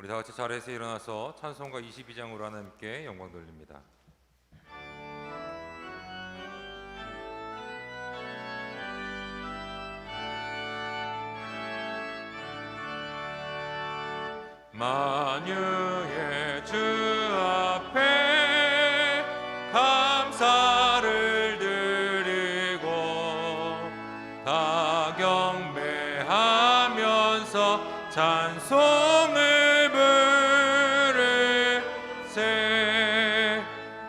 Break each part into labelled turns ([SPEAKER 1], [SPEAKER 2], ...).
[SPEAKER 1] 우리 다 같이 자리에서 일어나서 찬송가 22장으로 하나님께 영광 돌립니다. 만유의 주 앞에 감사를 드리고 다 경배하면서 찬송을 부르세.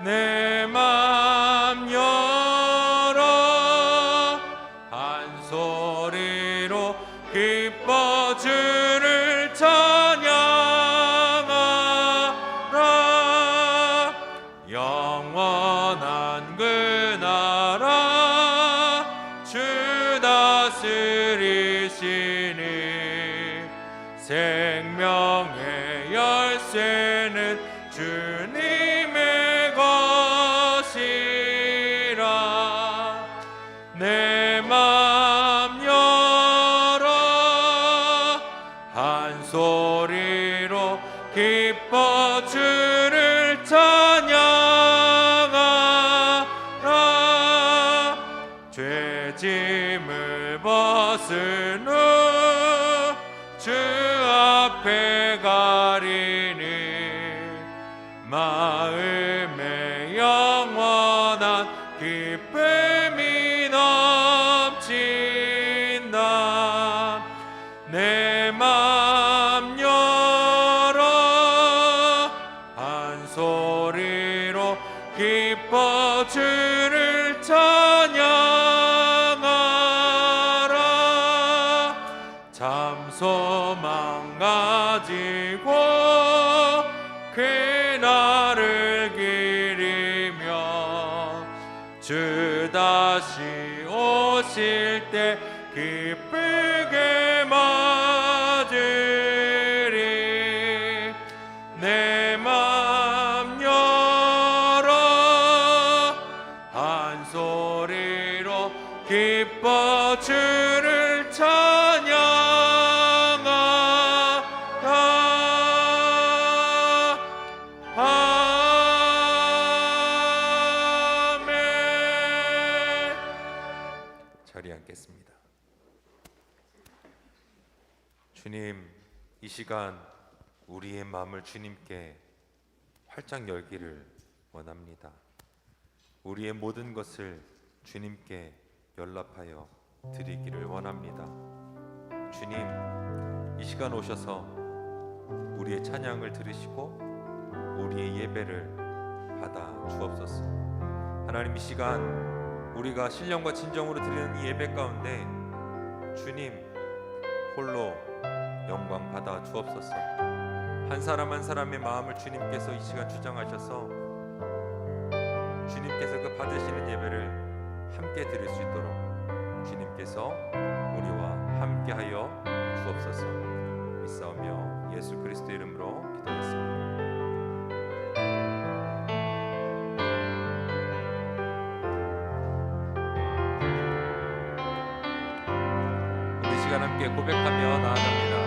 [SPEAKER 1] 내 맘 열어 한 소리로 기뻐 주를 찬양하라. 영원한 그 나라 주 다스리시니 생명의 열쇠는 주님의 것이라. 내 맘 열어 한 소리로 기뻐 주를 찬양하라. 죄짐을 벗은 후 주 앞에 가리니 마음에 영원한 기쁨이 넘친다. 내 맘 열어 한 소리로 기뻐 주를 찬양하라. 참소망 가지고 그날을 기리며 주 다시 오실 때 기쁘게 맞으리. 내 맘 열어 한 소리로 기뻐 주를 찬양하라. 아멘. 자리에 앉겠습니다. 주님, 이 시간 우리의 마음을 주님께 활짝 열기를 원합니다. 우리의 모든 것을 주님께 연락하여 드리기를 원합니다. 주님, 이 시간 오셔서 우리의 찬양을 들으시고 우리의 예배를 받아 주옵소서. 하나님, 이 시간 우리가 신령과 진정으로 드리는 이 예배 가운데 주님 홀로 영광 받아 주옵소서. 한 사람 한 사람의 마음을 주님께서 이 시간 주장하셔서 주님께서 그 받으시는 예배를 함께 드릴 수 있도록 주님께서 우리와 함께하여 주옵소서. 믿사오며 예수 그리스도 이름으로 기도했습니다. 우리 시간 함께 고백하며 나아갑니다.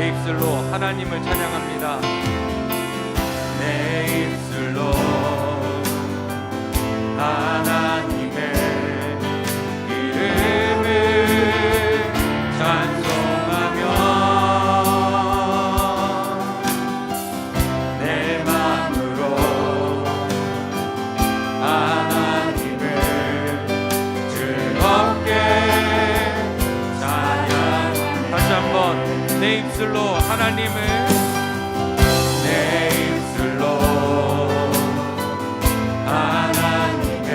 [SPEAKER 1] 입술로 하나님을 찬양합니다. 내 입술로 하나님의 이름을 찬송하며 내 마음으로 하나님을 즐겁게 찬양. 다시 한번 내 입술로 하나님을 내 입술로 하나님의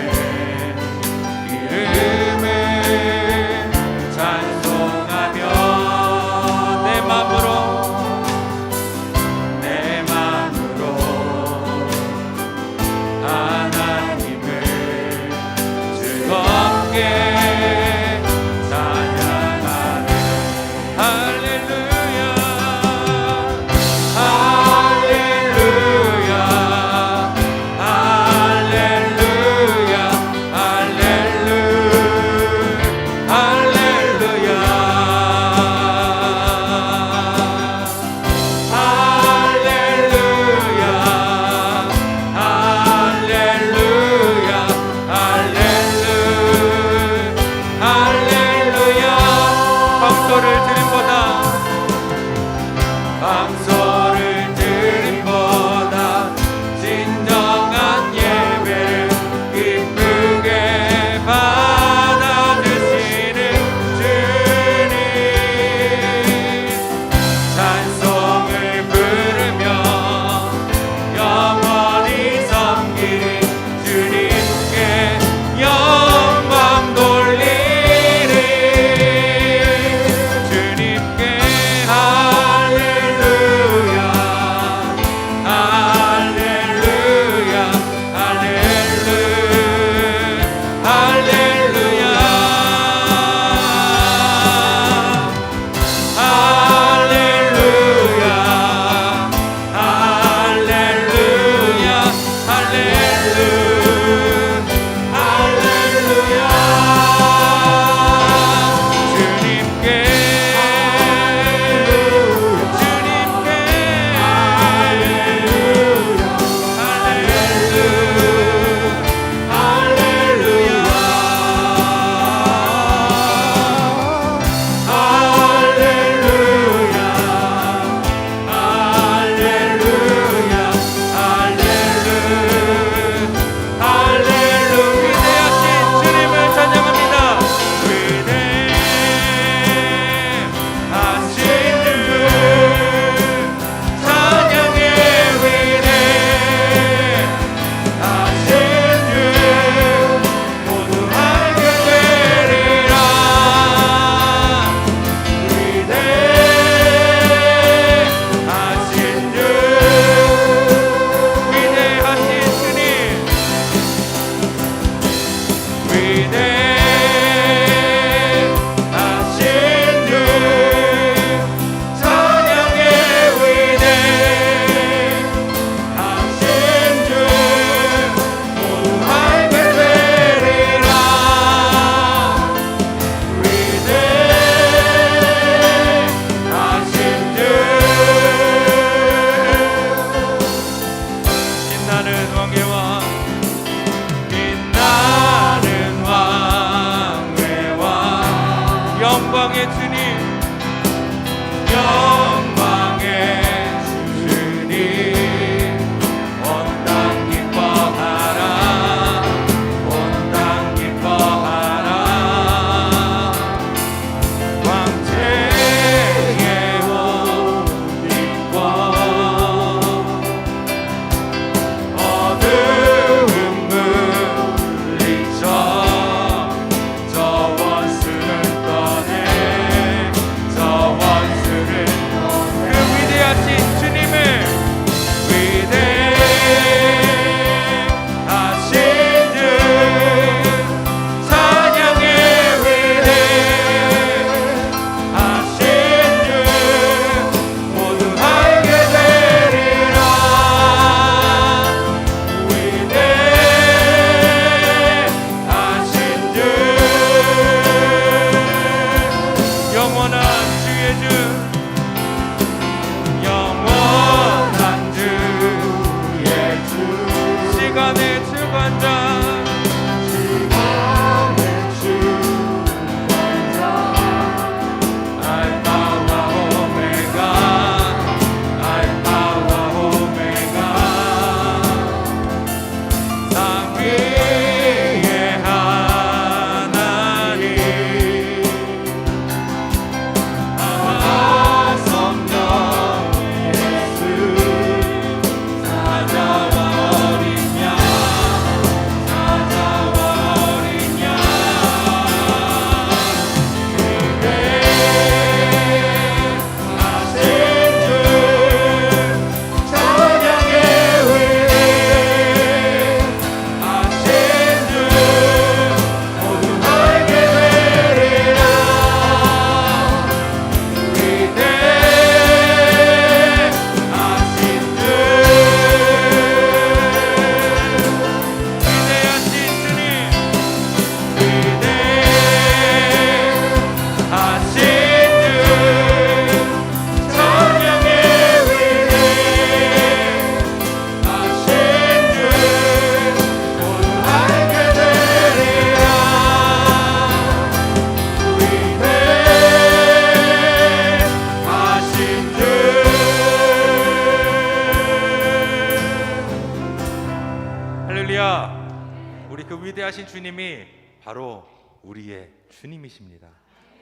[SPEAKER 1] 우리 그 위대하신 주님이 바로 우리의 주님이십니다.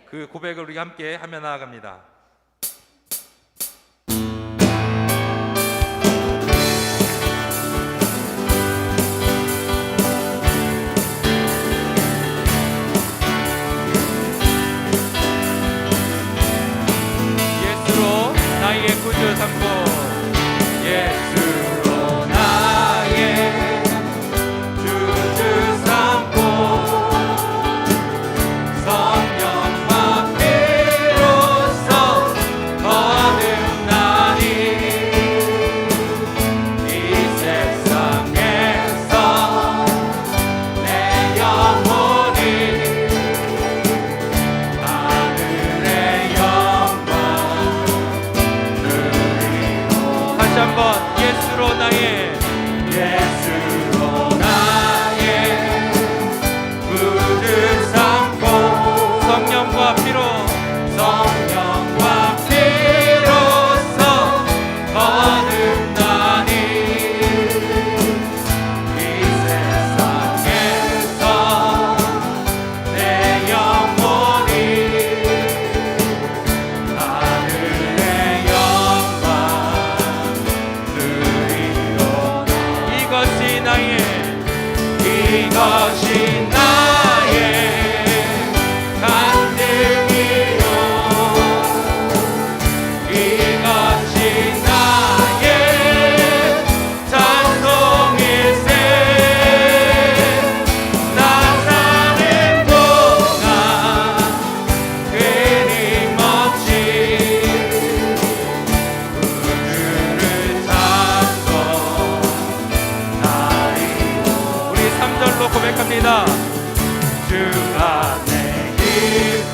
[SPEAKER 1] 그 고백을 우리가 함께 하며 나아갑니다. 예수로 나의 구주 삼고 예수로 나의 구주 삼고 성령과 피로써 거듭나니 이 세상에서 내 영혼이 하늘의 영광 누리고 다시 한번 예수로 나의 구주 삼고 성령과 피로써 거듭나니 이 세상에서 내 영혼이 하늘의 영광 누리로다. 이것이 나의 간증이요 이것이 나의 찬송일세 나 사는 동안 끊임없이 구주를 찬송하리. 우리 3절로 고백합니다. 주가 내 깊은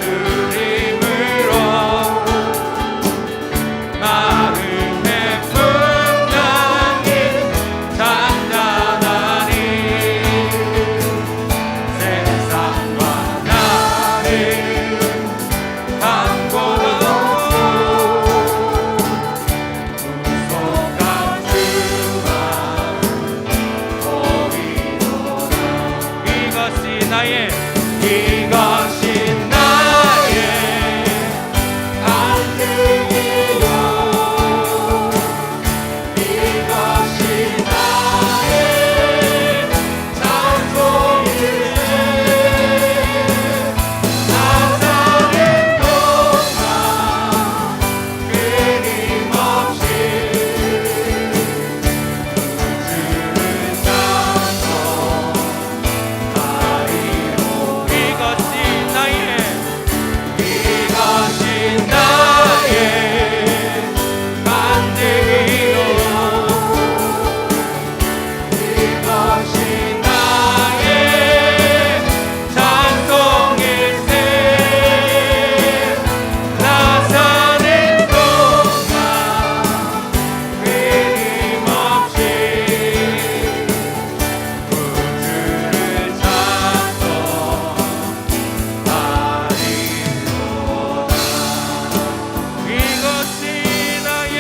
[SPEAKER 1] 누림으로 마음의 풍랑이 잔잔하니 세상과 나를 감고도 무속한 주만 이것이 나의 간증이요 이것이 나의 찬송일세 나 사는 동안 끊임없이 주를 찬송하리로. 이것이 나의 간증이요 이것이 나의 찬송일세 나 사는 동안 끊임없이 구주를 찬송하리로다. 이것이 나의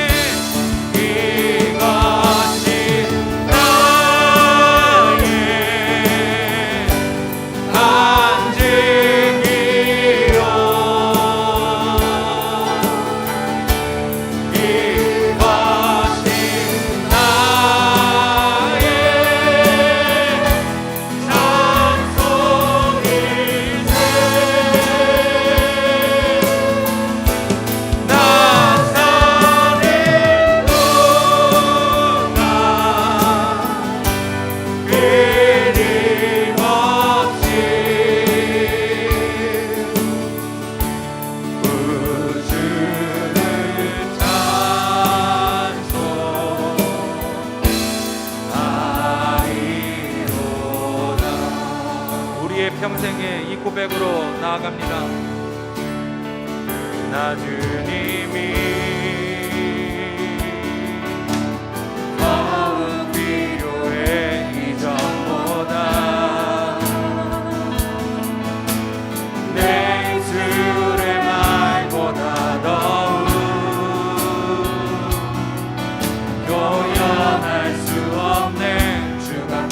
[SPEAKER 1] 평생의 이 고백으로 나아갑니다. 나 주님이 더욱 필요해 이전보다 내 입술의 말보다 더욱 표현할 수 없는 주가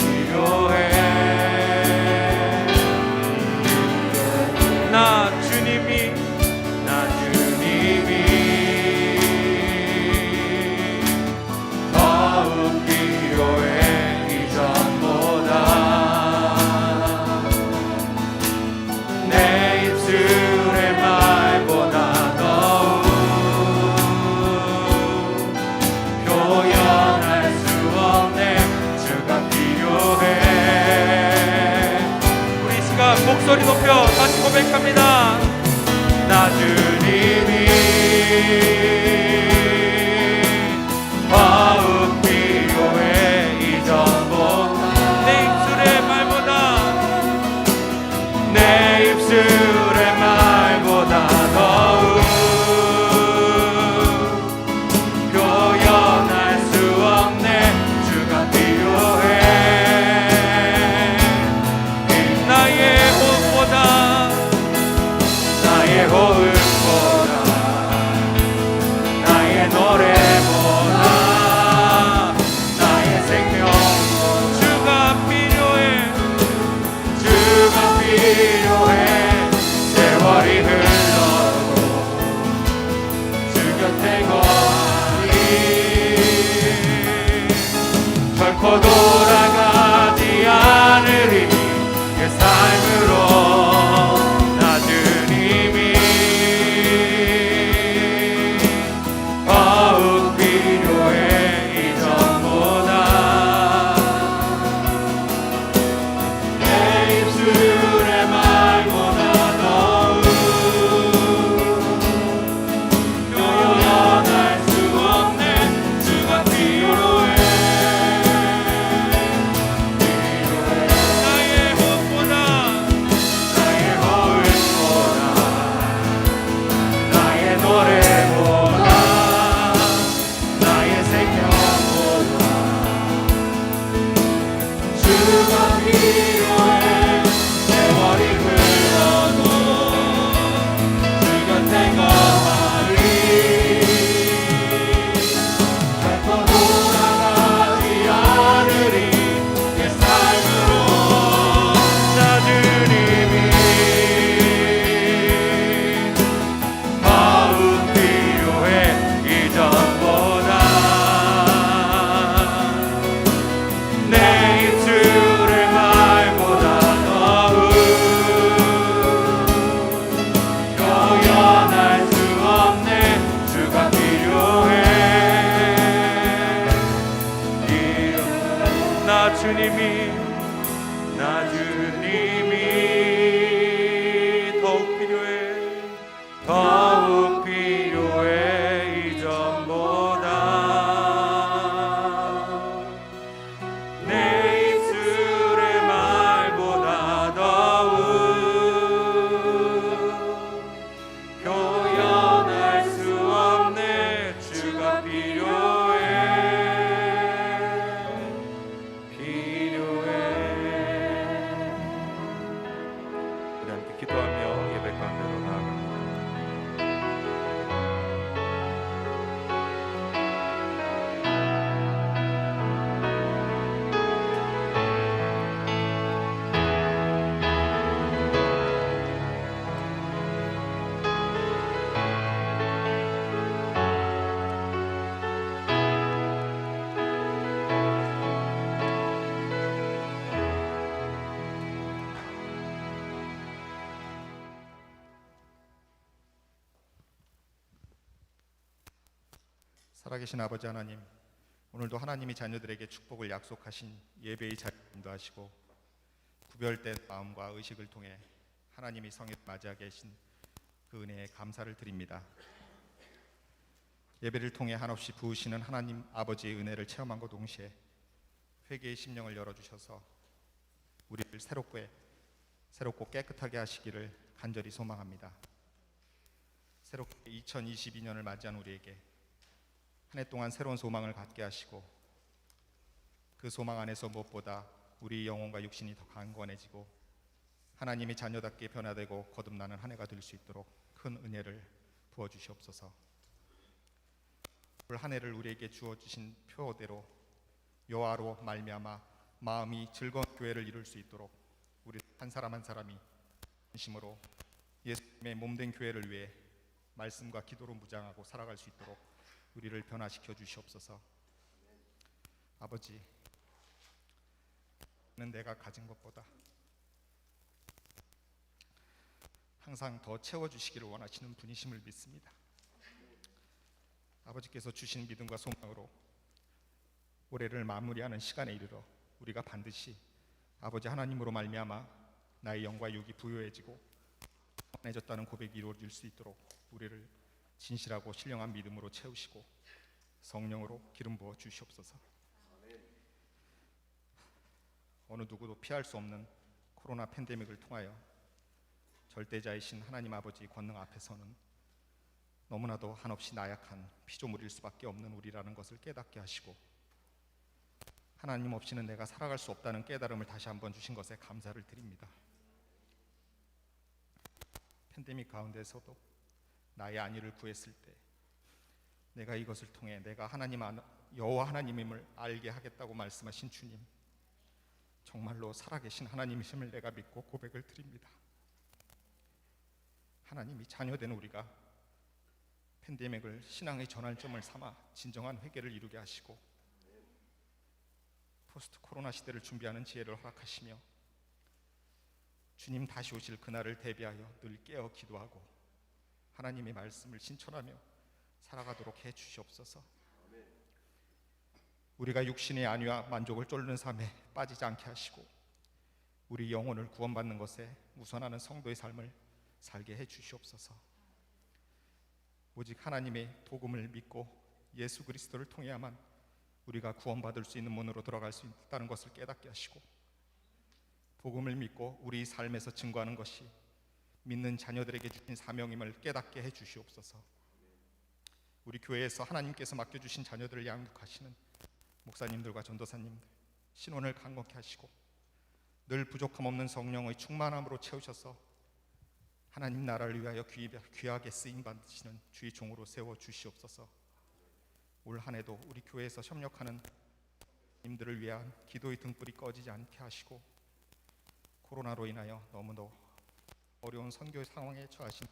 [SPEAKER 1] 고백합니다. 나 주님이 더욱 필요해. 이전보다 내 입술의 말보다 내 입술의 말보다 더욱 표현할 수 없네. 주가 필요해. 나의 호흡보다 나의 호흡보다 나의 노래보다 나의 생명 주가 필요해. 주가 필요해. 세월이 흘러도 주 곁에 거하리. 결코 돌아가지 않으리. 그 삶으로 나 주님이 더욱 필요해. 이전보다 내 입술의 말보다 더욱 표현할 수 없는 주가 필요해. 나의 호흡보다 나의 호흡보다 나의 노래보다 나의 생명보다 주가 필요해. 세월이 흘러도 주 곁에 거하리. 결코 돌아가지 않으리. 내 삶으로 나 주님이 더욱 필요해. 이전보다 내 입술의 말보다 더욱 표현할 수 없네. 주가 필요해. 나 주님이 더욱 필요해. 더욱 필요해. 이전보다 내 입술의 말보다 더욱 표현할 수 없네. 주가 필요해. 우리 함께 기도하며 예배 가운데로 나아갑니다.
[SPEAKER 2] 살아계신 아버지 하나님, 오늘도 하나님이 자녀들에게 축복을 약속하신 예배의 자리를 인도하시고 구별된 마음과 의식을 통해 하나님이 성회를 맞이하게 하신 그 은혜에 감사를 드립니다. 예배를 통해 한없이 부으시는 하나님 아버지의 은혜를 체험함과 동시에 회개의 심령을 열어주셔서 우리를 새롭고 깨끗하게 하시기를 간절히 소망합니다. 새롭게 2022년을 맞이한 우리에게 한 해 동안 새로운 소망을 갖게 하시고 그 소망 안에서 무엇보다 우리 영혼과 육신이 더 강건해지고 하나님의 자녀답게 변화되고 거듭나는 한 해가 될 수 있도록 큰 은혜를 부어주시옵소서. 올 한 해를 우리에게 주어주신 표대로 여호와로 말미암아 마음이 즐거운 교회를 이룰 수 있도록 우리 한 사람 한 사람이 진심으로 예수님의 몸된 교회를 위해 말씀과 기도로 무장하고 살아갈 수 있도록 우리를 변화시켜 주시옵소서. 아버지, 는 내가 가진 것보다 항상 더 채워주시기를 원하시는 분이심을 믿습니다. 아버지께서 주신 믿음과 소망으로 올해를 마무리하는 시간에 이르러 우리가 반드시 아버지 하나님으로 말미암아 나의 영과 육이 부유해지고 평안해졌다는 고백이 이루어질 수 있도록 우리를 진실하고 신령한 믿음으로 채우시고 성령으로 기름 부어 주시옵소서. 어느 누구도 피할 수 없는 코로나 팬데믹을 통하여 절대자이신 하나님 아버지 권능 앞에서는 너무나도 한없이 나약한 피조물일 수밖에 없는 우리라는 것을 깨닫게 하시고, 하나님 없이는 내가 살아갈 수 없다는 깨달음을 다시 한번 주신 것에 감사를 드립니다. 팬데믹 가운데서도 나의 안위를 구했을 때 내가 이것을 통해 내가 여호와 하나님임을 알게 하겠다고 말씀하신 주님, 정말로 살아계신 하나님이심을 내가 믿고 고백을 드립니다. 하나님이 자녀된 우리가 팬데믹을 신앙의 전환점을 삼아 진정한 회개를 이루게 하시고 포스트 코로나 시대를 준비하는 지혜를 허락하시며 주님 다시 오실 그날을 대비하여 늘 깨어 기도하고 하나님의 말씀을 신천하며 살아가도록 해 주시옵소서. 우리가 육신의 안위와 만족을 쫓는 삶에 빠지지 않게 하시고 우리 영혼을 구원받는 것에 우선하는 성도의 삶을 살게 해 주시옵소서. 오직 하나님의 복음을 믿고 예수 그리스도를 통해야만 우리가 구원받을 수 있는 문으로 들어갈 수 있다는 것을 깨닫게 하시고, 복음을 믿고 우리 삶에서 증거하는 것이 믿는 자녀들에게 주신 사명임을 깨닫게 해 주시옵소서. 우리 교회에서 하나님께서 맡겨주신 자녀들을 양육하시는 목사님들과 전도사님들, 신원을 강건케 하시고 늘 부족함 없는 성령의 충만함으로 채우셔서 하나님 나라를 위하여 귀하게 쓰임받으시는 주의 종으로 세워 주시옵소서. 올 한 해도 우리 교회에서 협력하는 님들을 위한 기도의 등불이 꺼지지 않게 하시고, 코로나로 인하여 너무도 어려운 선교 상황에 처하신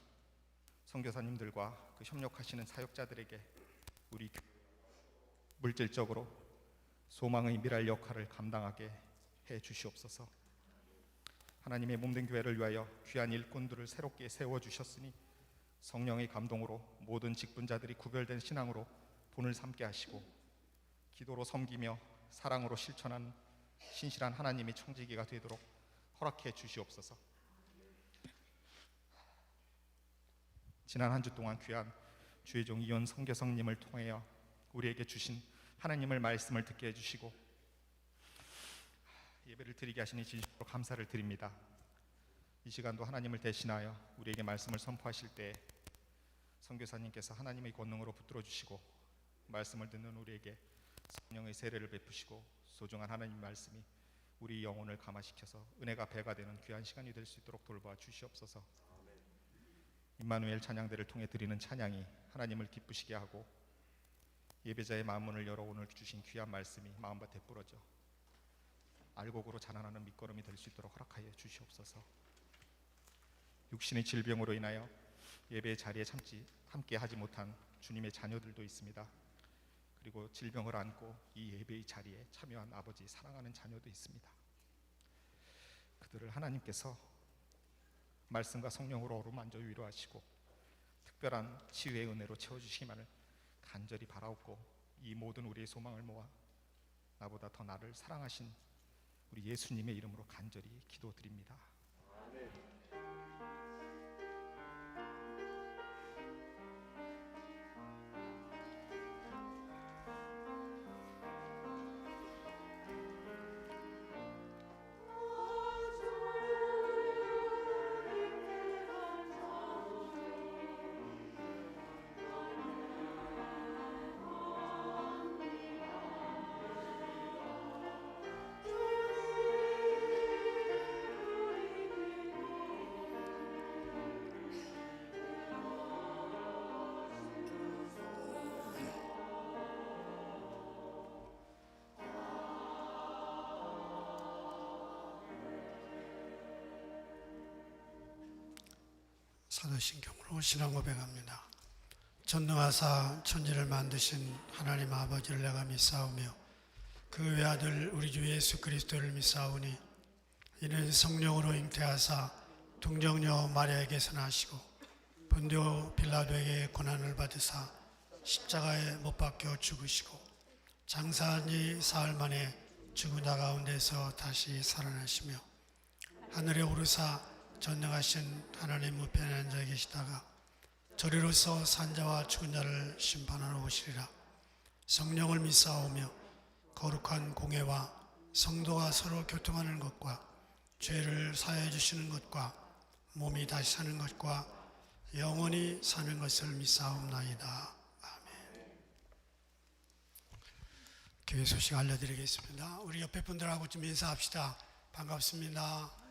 [SPEAKER 2] 선교사님들과 그 협력하시는 사역자들에게 우리 물질적으로 소망의 미랄 역할을 감당하게 해 주시옵소서. 하나님의 몸된 교회를 위하여 귀한 일꾼들을 새롭게 세워주셨으니 성령의 감동으로 모든 직분자들이 구별된 신앙으로 본을 삼게 하시고 기도로 섬기며 사랑으로 실천하는 신실한 하나님의 청지기가 되도록 허락해 주시옵소서. 지난 한 주 동안 귀한 주의 종 이온 선교성님을 통하여 우리에게 주신 하나님의 말씀을 듣게 해주시고 예배를 드리게 하시니 진심으로 감사를 드립니다. 이 시간도 하나님을 대신하여 우리에게 말씀을 선포하실 때 선교사님께서 하나님의 권능으로 붙들어 주시고 말씀을 듣는 우리에게 성령의 세례를 베푸시고 소중한 하나님 말씀이 우리 영혼을 감화시켜서 은혜가 배가 되는 귀한 시간이 될 수 있도록 돌봐 주시옵소서. 임마누엘 찬양대를 통해 드리는 찬양이 하나님을 기쁘시게 하고 예배자의 마음문을 열어 오늘 주신 귀한 말씀이 마음밭에 뿌러져 알곡으로 자라나는 밑거름이 될 수 있도록 허락하여 주시옵소서. 육신의 질병으로 인하여 예배의 자리에 함께 하지 못한 주님의 자녀들도 있습니다. 그리고 질병을 안고 이 예배의 자리에 참여한 아버지 사랑하는 자녀도 있습니다. 그들을 하나님께서 말씀과 성령으로 어루만져 위로하시고 특별한 치유의 은혜로 채워주시기만을 간절히 바라옵고 이 모든 우리의 소망을 모아 나보다 더 나를 사랑하신 우리 예수님의 이름으로 간절히 기도드립니다.
[SPEAKER 3] 사도신경으로 신앙 고백합니다. 전능하사 천지를 만드신 하나님 아버지를 내가 믿사오며 그 외아들 우리 주 예수 그리스도를 믿사오니 이는 성령으로 잉태하사 동정녀 마리아에게서 나시고 본디오 빌라도에게 고난을 받으사 십자가에 못 박혀 죽으시고 장사한 지 사흘 만에 죽은 자 가운데서 다시 살아나시며 하늘에 오르사 전능하신 하나님 우편에 앉아 계시다가 저리로서 산자와 죽은 자를 심판하러 오시리라. 성령을 믿사오며 거룩한 공회와 성도가 서로 교통하는 것과 죄를 사하여 주시는 것과 몸이 다시 사는 것과 영원히 사는 것을 믿사옵나이다. 아멘. 교회 소식 알려드리겠습니다. 우리 옆에 분들하고 좀 인사합시다. 반갑습니다.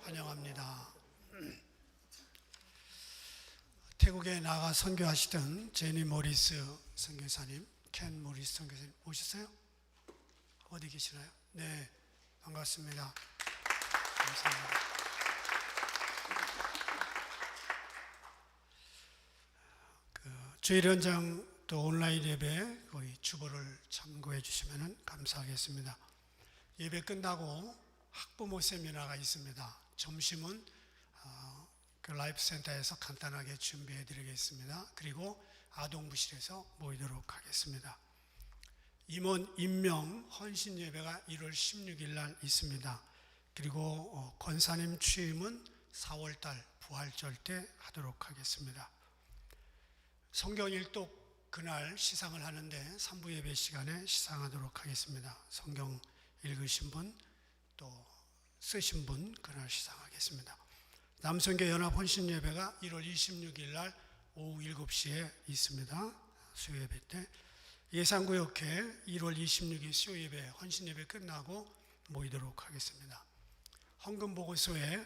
[SPEAKER 3] 환영합니다. 태국에 나가 선교하시던 제니 모리스 선교사님, 켄 모리스 선교사님 오셨어요? 어디 계시나요? 네, 반갑습니다. 감사합니다. 주일 현장 또 온라인 예배 거의 주보를 참고해 주시면 감사하겠습니다. 예배 끝나고 학부모 세미나가 있습니다. 점심은 그 라이프 센터에서 간단하게 준비해 드리겠습니다. 그리고 아동부실에서 모이도록 하겠습니다. 임원 임명 헌신 예배가 1월 16일 날 있습니다. 그리고 권사님 취임은 4월 달 부활절 때 하도록 하겠습니다. 성경 일독 그날 시상을 하는데 3부 예배 시간에 시상하도록 하겠습니다. 성경 읽으신 분 또 쓰신 분 그날 시상하겠습니다. 남성교 연합 헌신 예배가 1월 26일 날 오후 7시에 있습니다. 수요 예배 때 예산구역회 1월 26일 수요 예배 헌신 예배 끝나고 모이도록 하겠습니다. 헌금 보고서에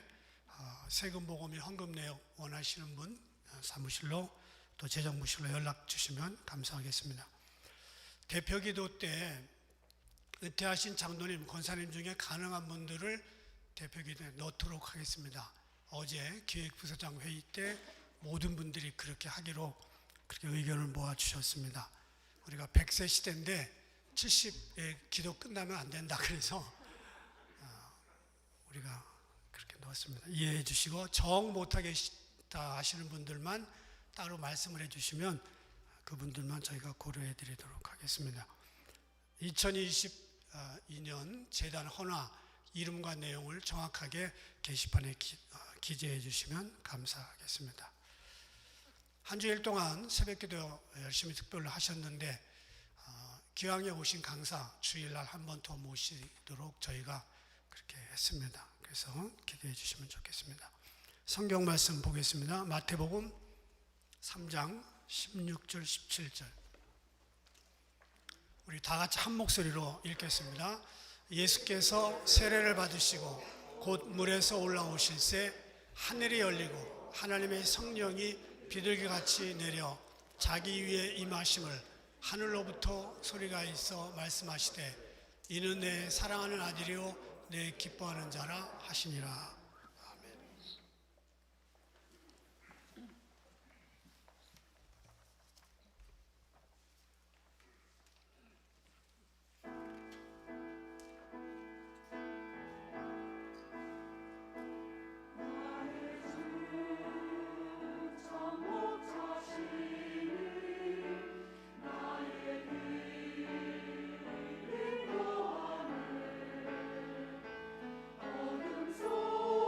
[SPEAKER 3] 세금 보고 및 헌금 내역 원하시는 분 사무실로 또 재정부실로 연락 주시면 감사하겠습니다. 대표기도 때 은퇴하신 장로님, 권사님 중에 가능한 분들을 대표기도에 넣도록 하겠습니다. 어제 기획부서장 회의 때 모든 분들이 그렇게 하기로 그렇게 의견을 모아주셨습니다. 우리가 100세 시대인데 70에 기도 끝나면 안 된다 그래서 우리가 그렇게 넣었습니다. 이해해 주시고 정 못하겠다 하시는 분들만 따로 말씀을 해주시면 그분들만 저희가 고려해 드리도록 하겠습니다. 2022년 재단 헌화 이름과 내용을 정확하게 게시판에 기재해 주시면 감사하겠습니다. 한 주일 동안 새벽기도 열심히 특별로 하셨는데 기왕에 오신 강사 주일날 한 번 더 모시도록 저희가 그렇게 했습니다. 그래서 기대해 주시면 좋겠습니다. 성경 말씀 보겠습니다. 마태복음 3장 16절 17절 우리 다 같이 한 목소리로 읽겠습니다. 예수께서 세례를 받으시고 곧 물에서 올라오실새 하늘이 열리고 하나님의 성령이 비둘기같이 내려 자기 위에 임하심을 하늘로부터 소리가 있어 말씀하시되 이는 내 사랑하는 아들이요 내 기뻐하는 자라 하시니라.
[SPEAKER 4] 어둠 속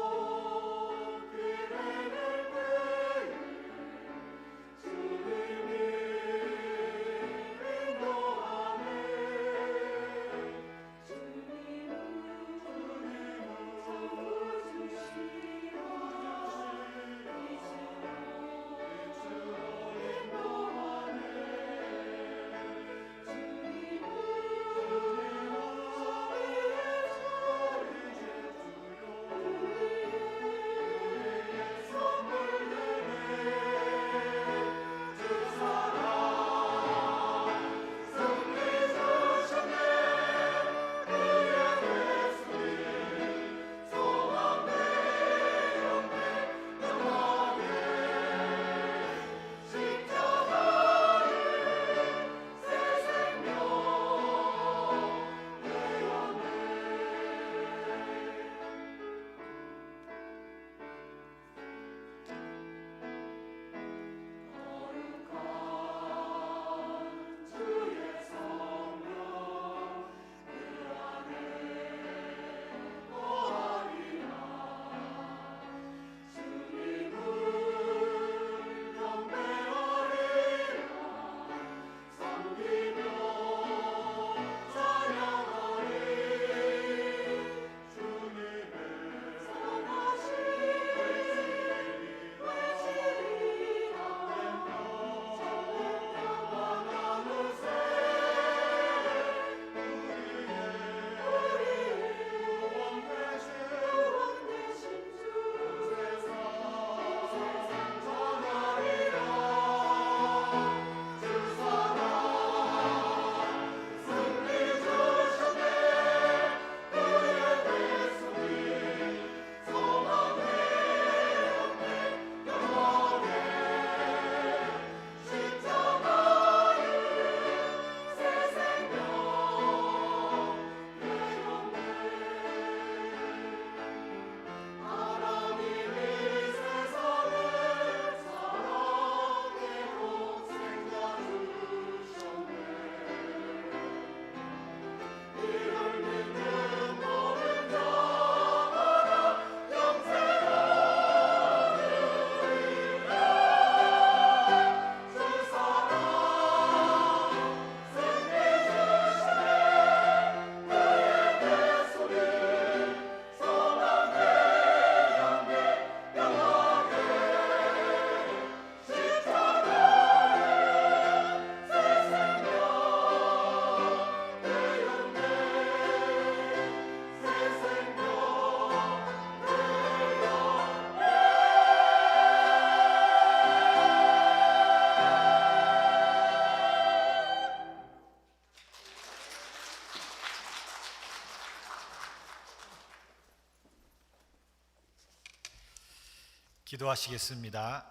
[SPEAKER 4] 기도하시겠습니다.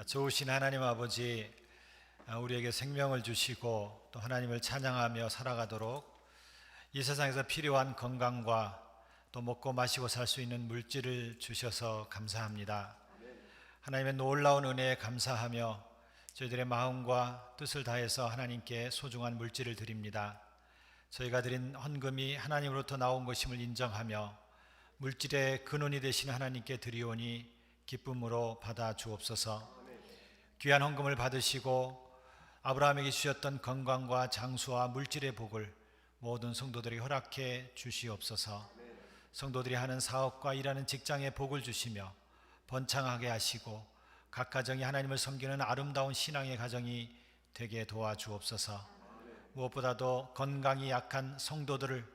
[SPEAKER 4] 좋으신 하나님 아버지, 우리에게 생명을 주시고 또 하나님을 찬양하며 살아가도록 이 세상에서 필요한 건강과 또 먹고 마시고 살 수 있는 물질을 주셔서 감사합니다. 하나님의 놀라운 은혜에 감사하며 저희들의 마음과 뜻을 다해서 하나님께 소중한 물질을 드립니다. 저희가 드린 헌금이 하나님으로부터 나온 것임을 인정하며 물질의 근원이 되신 하나님께 드리오니 기쁨으로 받아 주옵소서. 귀한 헌금을 받으시고 아브라함에게 주셨던 건강과 장수와 물질의 복을 모든 성도들이 허락해 주시옵소서. 성도들이 하는 사업과 일하는 직장에 복을 주시며 번창하게 하시고 각 가정이 하나님을 섬기는 아름다운 신앙의 가정이 되게 도와주옵소서. 무엇보다도 건강이 약한 성도들을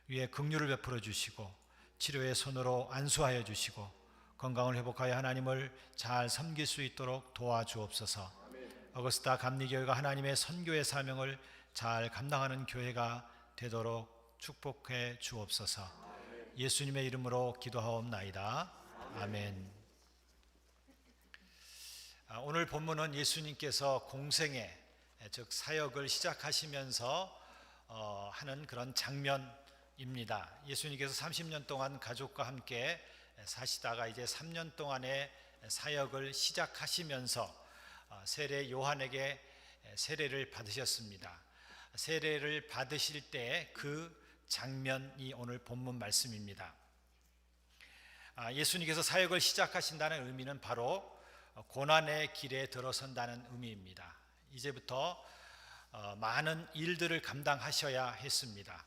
[SPEAKER 4] 위해 긍휼을 베풀어 주시고 치료의 손으로 안수하여 주시고 건강을 회복하여 하나님을 잘 섬길 수 있도록 도와주옵소서. 어거스타 감리교회가 하나님의 선교의 사명을 잘 감당하는 교회가 되도록 축복해 주옵소서. 예수님의 이름으로 기도하옵나이다. 아멘. 오늘 본문은 예수님께서 공생애, 즉 사역을 시작하시면서 하는 그런 장면입니다. 예수님께서 30년 동안 가족과 함께 사시다가 이제 3년 동안의 사역을 시작하시면서 세례 요한에게 세례를 받으셨습니다. 세례를 받으실 때 그 장면이 오늘 본문 말씀입니다. 예수님께서 사역을 시작하신다는 의미는 바로 고난의 길에 들어선다는 의미입니다. 이제부터 많은 일들을 감당하셔야 했습니다.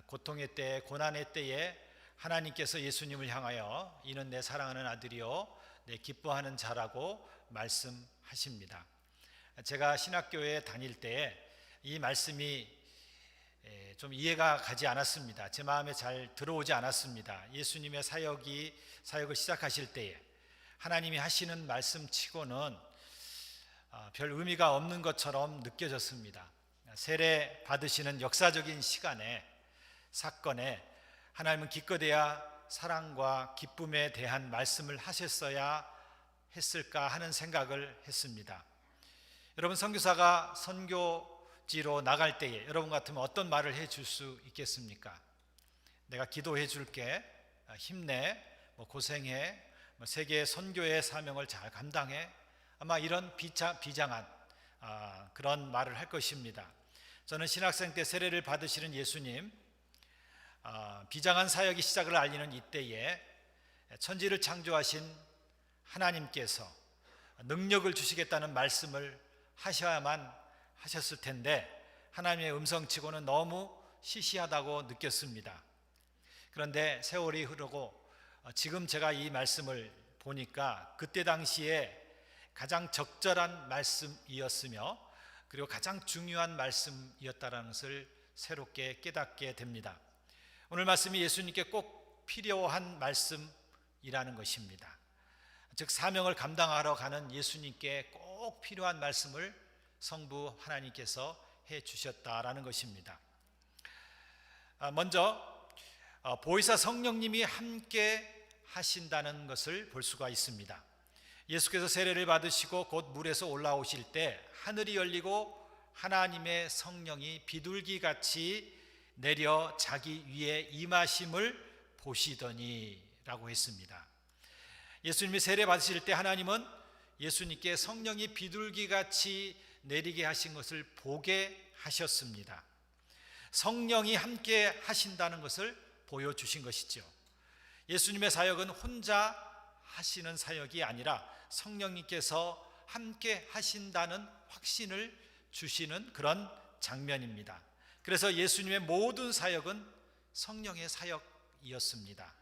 [SPEAKER 4] 고통의 때, 고난의 때에 하나님께서 예수님을 향하여 이는 내 사랑하는 아들이요 내 기뻐하는 자라고 말씀하십니다. 제가 신학교에 다닐 때에 이 말씀이 좀 이해가 가지 않았습니다. 제 마음에 잘 들어오지 않았습니다. 예수님의 사역을 시작하실 때에 하나님이 하시는 말씀치고는 별 의미가 없는 것처럼 느껴졌습니다. 세례 받으시는 역사적인 시간에 사건에 하나님은 기껏해야 사랑과 기쁨에 대한 말씀을 하셨어야 했을까 하는 생각을 했습니다. 여러분, 선교사가 선교지로 나갈 때에 여러분 같으면 어떤 말을 해줄 수 있겠습니까? 내가 기도해 줄게, 힘내, 고생해, 세계 선교의 사명을 잘 감당해, 아마 이런 비장한 그런 말을 할 것입니다. 저는 신학생 때 세례를 받으시는 예수님, 비장한 사역의 시작을 알리는 이때에 천지를 창조하신 하나님께서 능력을 주시겠다는 말씀을 하셔야만 하셨을 텐데 하나님의 음성치고는 너무 시시하다고 느꼈습니다. 그런데 세월이 흐르고 지금 제가 이 말씀을 보니까 그때 당시에 가장 적절한 말씀이었으며 그리고 가장 중요한 말씀이었다는 것을 새롭게 깨닫게 됩니다. 오늘 말씀이 예수님께 꼭 필요한 말씀이라는 것입니다. 즉 사명을 감당하러 가는 예수님께 꼭 필요한 말씀을 성부 하나님께서 해 주셨다라는 것입니다. 먼저 보혜사 성령님이 함께 하신다는 것을 볼 수가 있습니다. 예수께서 세례를 받으시고 곧 물에서 올라오실 때 하늘이 열리고 하나님의 성령이 비둘기같이 내려 자기 위에 임하심을 보시더니 라고 했습니다. 예수님이 세례 받으실 때 하나님은 예수님께 성령이 비둘기같이 내리게 하신 것을 보게 하셨습니다. 성령이 함께 하신다는 것을 보여주신 것이죠. 예수님의 사역은 혼자 하시는 사역이 아니라 성령님께서 함께 하신다는 확신을 주시는 그런 장면입니다. 그래서 예수님의 모든 사역은 성령의 사역이었습니다.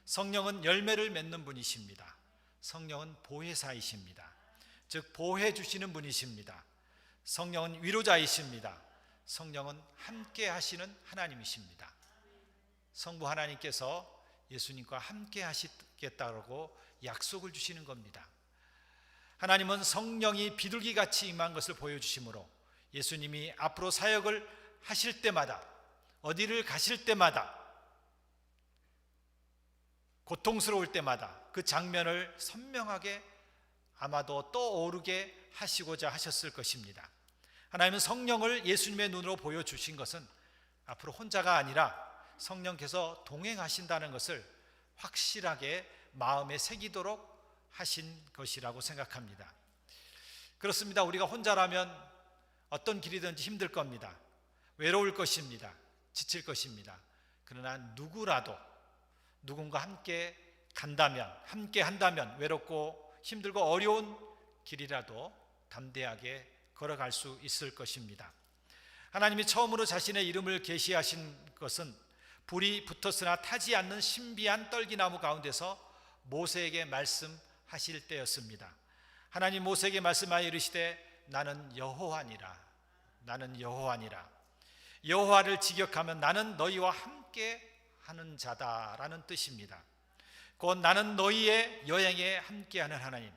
[SPEAKER 4] 성령은 열매를 맺는 분이십니다. 성령은 보혜사이십니다. 즉 보혜 주시는 분이십니다. 성령은 위로자이십니다. 성령은 함께 하시는 하나님이십니다. 성부 하나님께서 예수님과 함께 하시겠다고 약속을 주시는 겁니다. 하나님은 성령이 비둘기같이 임한 것을 보여주시므로 예수님이 앞으로 사역을 하실 때마다 어디를 가실 때마다 고통스러울 때마다 그 장면을 선명하게 아마도 떠오르게 하시고자 하셨을 것입니다. 하나님은 성령을 예수님의 눈으로 보여주신 것은 앞으로 혼자가 아니라 성령께서 동행하신다는 것을 확실하게 마음에 새기도록 하신 것이라고 생각합니다. 그렇습니다. 우리가 혼자라면 어떤 길이든지 힘들 겁니다. 외로울 것입니다. 지칠 것입니다. 그러나 누구라도 누군가 함께 간다면, 함께 한다면 외롭고 힘들고 어려운 길이라도 담대하게 걸어갈 수 있을 것입니다. 하나님이 처음으로 자신의 이름을 계시하신 것은 불이 붙었으나 타지 않는 신비한 떨기나무 가운데서 모세에게 말씀하실 때였습니다. 하나님 모세에게 말씀하여 이르시되 나는 여호와니라. 나는 여호와니라. 여호와를 직역하면 나는 너희와 함께 하는 자다라는 뜻입니다. 곧 나는 너희의 여행에 함께하는 하나님,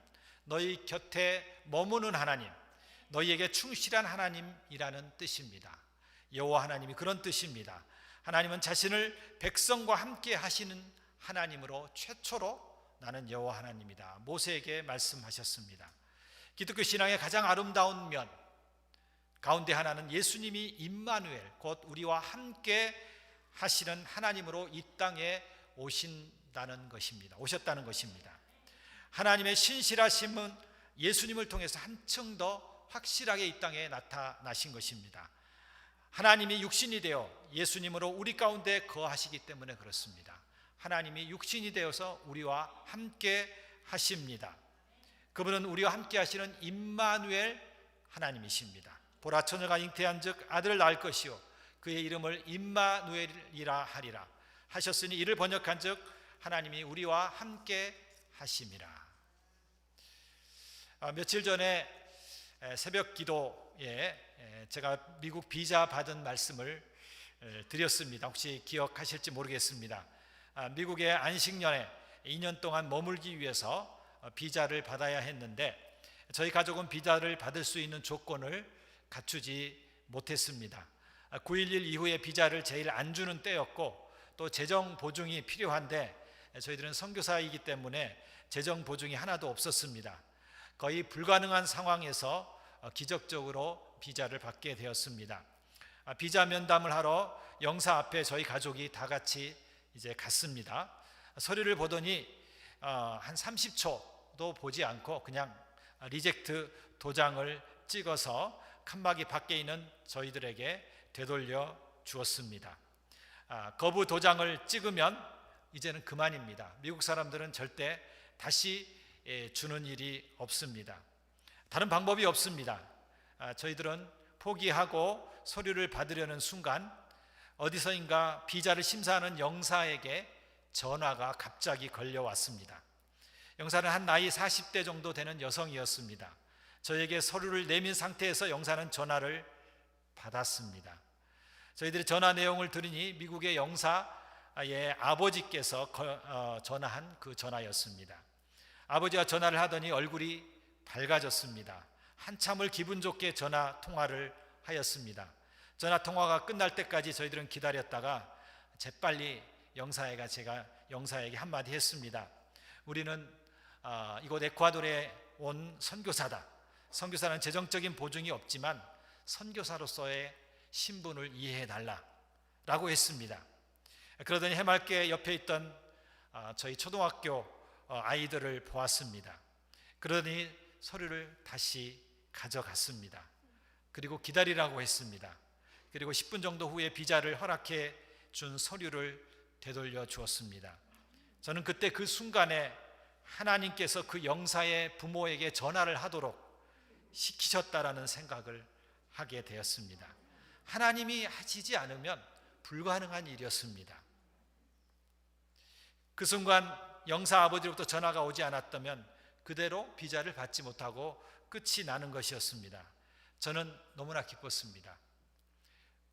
[SPEAKER 4] 너희 곁에 머무는 하나님, 너희에게 충실한 하나님이라는 뜻입니다. 여호와 하나님이 그런 뜻입니다. 하나님은 자신을 백성과 함께 하시는 하나님으로 최초로 나는 여호와 하나님이다 모세에게 말씀하셨습니다. 기독교 신앙의 가장 아름다운 면 가운데 하나는 예수님이 임마누엘 곧 우리와 함께 하시는 하나님으로 이 땅에 오셨다는 것입니다. 하나님의 신실하심은 예수님을 통해서 한층 더 확실하게 이 땅에 나타나신 것입니다. 하나님이 육신이 되어 예수님으로 우리 가운데 거하시기 때문에 그렇습니다. 하나님이 육신이 되어서 우리와 함께 하십니다. 그분은 우리와 함께 하시는 임마누엘 하나님이십니다. 보라 처녀가 잉태한즉 아들을 낳을 것이요 그의 이름을 임마누엘이라 하리라 하셨으니 이를 번역한즉 하나님이 우리와 함께 하심이라. 며칠 전에 새벽 기도에 제가 미국 비자 받은 말씀을 드렸습니다. 혹시 기억하실지 모르겠습니다. 미국의 안식년에 2년 동안 머물기 위해서 비자를 받아야 했는데 저희 가족은 비자를 받을 수 있는 조건을 갖추지 못했습니다. 9.11 이후에 비자를 제일 안 주는 때였고 또 재정 보증이 필요한데 저희들은 선교사이기 때문에 재정 보증이 하나도 없었습니다. 거의 불가능한 상황에서 기적적으로 비자를 받게 되었습니다. 비자 면담을 하러 영사 앞에 저희 가족이 다 같이 이제 갔습니다. 서류를 보더니 한 30초도 보지 않고 그냥 리젝트 도장을 찍어서 칸막이 밖에 있는 저희들에게 되돌려 주었습니다. 거부 도장을 찍으면 이제는 그만입니다. 미국 사람들은 절대 다시 주는 일이 없습니다. 다른 방법이 없습니다. 저희들은 포기하고 서류를 받으려는 순간 어디서인가 비자를 심사하는 영사에게 전화가 갑자기 걸려왔습니다. 영사는 한 나이 40대 정도 되는 여성이었습니다. 저에게 서류를 내민 상태에서 영사는 전화를 받았습니다. 저희들이 전화 내용을 들으니 미국의 영사의 아버지께서 전화한 그 전화였습니다. 아버지가 전화를 하더니 얼굴이 밝아졌습니다. 한참을 기분 좋게 전화 통화를 하였습니다. 전화 통화가 끝날 때까지 저희들은 기다렸다가 재빨리 영사에게 한마디 했습니다. 우리는 이곳 에콰도르에 온 선교사다. 선교사는 재정적인 보증이 없지만 선교사로서의 신분을 이해해달라 라고 했습니다. 그러더니 해맑게 옆에 있던 저희 초등학교 아이들을 보았습니다. 그러더니 서류를 다시 가져갔습니다. 그리고 기다리라고 했습니다. 그리고 10분 정도 후에 비자를 허락해 준 서류를 되돌려 주었습니다. 저는 그때 그 순간에 하나님께서 그 영사의 부모에게 전화를 하도록 시키셨다라는 생각을 하게 되었습니다. 하나님이 하시지 않으면 불가능한 일이었습니다. 그 순간 영사 아버지로부터 전화가 오지 않았다면 그대로 비자를 받지 못하고 끝이 나는 것이었습니다. 저는 너무나 기뻤습니다.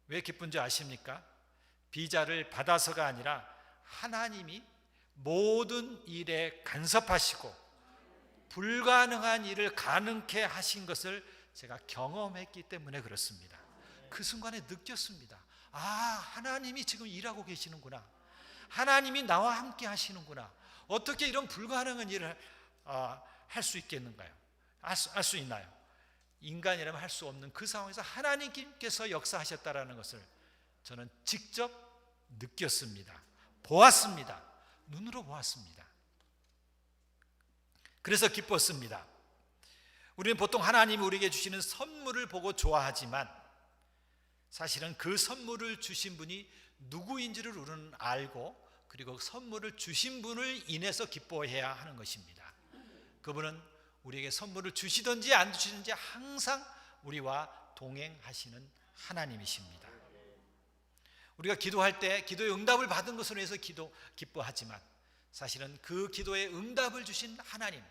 [SPEAKER 4] 왜 기쁜지 아십니까? 비자를 받아서가 아니라 하나님이 모든 일에 간섭하시고 불가능한 일을 가능케 하신 것을 제가 경험했기 때문에 그렇습니다. 그 순간에 느꼈습니다. 하나님이 지금 일하고 계시는구나. 하나님이 나와 함께 하시는구나. 어떻게 이런 불가능한 일을 할 수 있겠는가요? 할 수 있나요? 인간이라면 할 수 없는 그 상황에서 하나님께서 역사하셨다라는 것을 저는 직접 느꼈습니다. 보았습니다. 눈으로 보았습니다. 그래서 기뻤습니다. 우리는 보통 하나님이 우리에게 주시는 선물을 보고 좋아하지만 사실은 그 선물을 주신 분이 누구인지를 우리는 알고 그리고 선물을 주신 분을 인해서 기뻐해야 하는 것입니다. 그분은 우리에게 선물을 주시든지 안 주시든지 항상 우리와 동행하시는 하나님이십니다. 우리가 기도할 때 기도의 응답을 받은 것으로 해서 기뻐하지만 사실은 그 기도의 응답을 주신 하나님,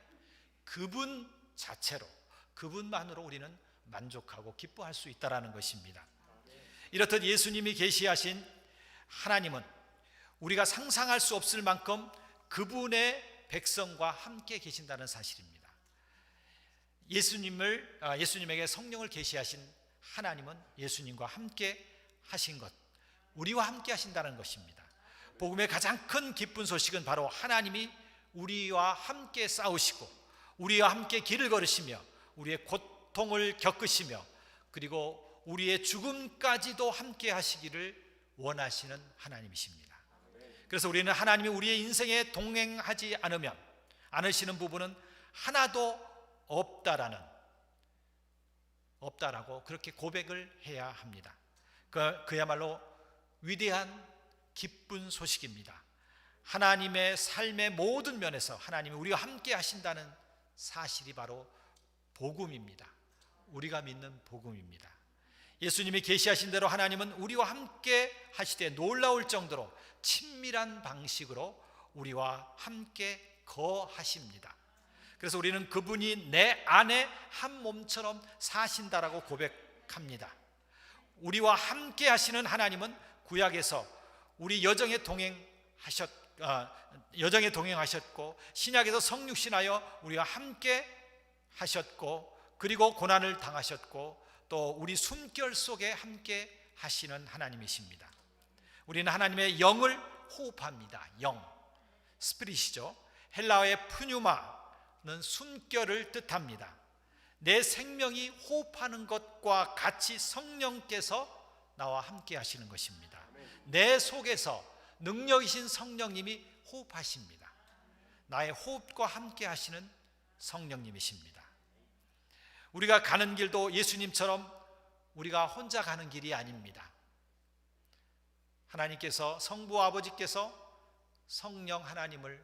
[SPEAKER 4] 그분 자체로, 그분만으로 우리는 만족하고 기뻐할 수 있다는 것입니다. 이렇듯 예수님이 계시하신 하나님은 우리가 상상할 수 없을 만큼 그분의 백성과 함께 계신다는 사실입니다. 예수님에게 성령을 계시하신 하나님은 예수님과 함께 하신 것, 우리와 함께 하신다는 것입니다. 복음의 가장 큰 기쁜 소식은 바로 하나님이 우리와 함께 싸우시고 우리와 함께 길을 걸으시며 우리의 고통을 겪으시며 그리고 우리의 죽음까지도 함께 하시기를 원하시는 하나님이십니다. 그래서 우리는 하나님이 우리의 인생에 동행하지 않으시는 부분은 하나도 없다라고 그렇게 고백을 해야 합니다. 그야말로 위대한 기쁜 소식입니다. 하나님의 삶의 모든 면에서 하나님이 우리와 함께 하신다는 사실이 바로 복음입니다. 우리가 믿는 복음입니다. 예수님이 계시하신 대로 하나님은 우리와 함께 하시되 놀라울 정도로 친밀한 방식으로 우리와 함께 거하십니다. 그래서 우리는 그분이 내 안에 한 몸처럼 사신다라고 고백합니다. 우리와 함께 하시는 하나님은 구약에서 우리 여정에 동행하셨고 신약에서 성육신하여 우리와 함께 하셨고 그리고 고난을 당하셨고 또 우리 숨결 속에 함께 하시는 하나님이십니다. 우리는 하나님의 영을 호흡합니다. 영, 스피릿이죠. 헬라어의 푸뉴마는 숨결을 뜻합니다. 내 생명이 호흡하는 것과 같이 성령께서 나와 함께 하시는 것입니다. 내 속에서 능력이신 성령님이 호흡하십니다. 나의 호흡과 함께 하시는 성령님이십니다. 우리가 가는 길도 예수님처럼 우리가 혼자 가는 길이 아닙니다. 하나님께서 성부 아버지께서 성령 하나님을